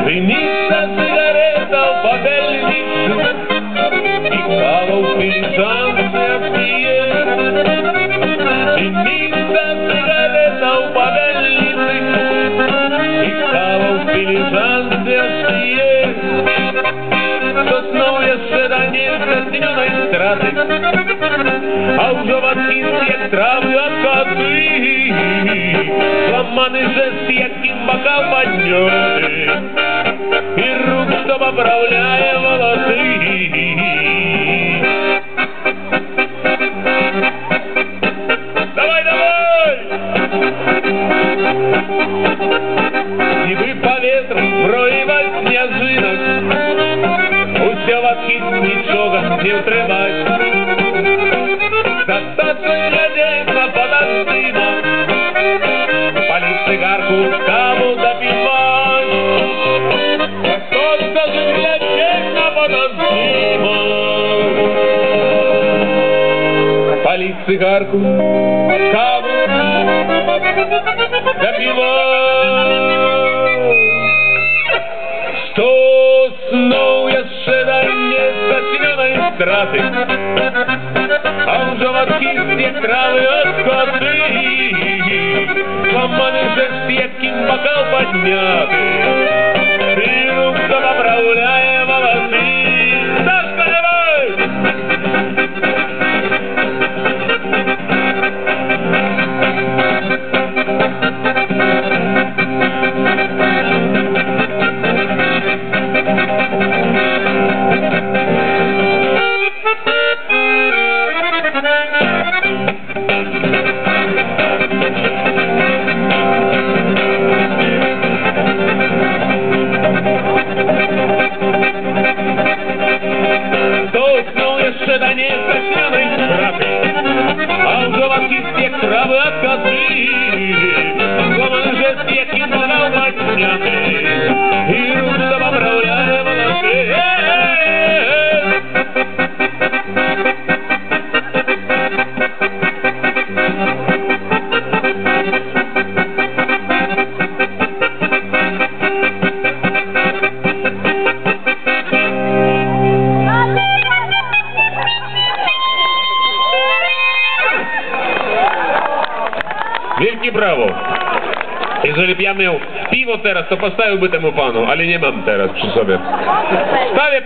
Dynista cygareta w patelnicy i kawał filiżance jak pije. Dynista cygareta w patelnicy i kawał filiżance jak pije. Sosną jeszcze ranięte dnionej straty, a użować jak trawy od koty. Złamany żest jak kimbaka padniony i róg co poprawiaje włosy. Dawaj, dawaj! Niby powietrze proiwać śnieżynok, усявать нічого не втримать. Достаточно глядеть на подостыно, палить цигарку, каву допивать. Достаточно глядеть на подостыно, палить цигарку, каву допивать. Stosną jeszcze nie zacinionej straty, a użować jak trawy od koty. Złamany żest jak kimbaka padniaty i róg co poprawiaje włosy. Daszka, dawaj! Stosną jeszcze nie zaśnianej straty, a użować jak trawy od koty. Złamany żest jak kimbaka padniaty i róg co poprawiaje włosy. Wielkie brawo! Jeżeli ja miał piwo teraz, to postawiłby temu panu, ale nie mam teraz przy sobie. Stawię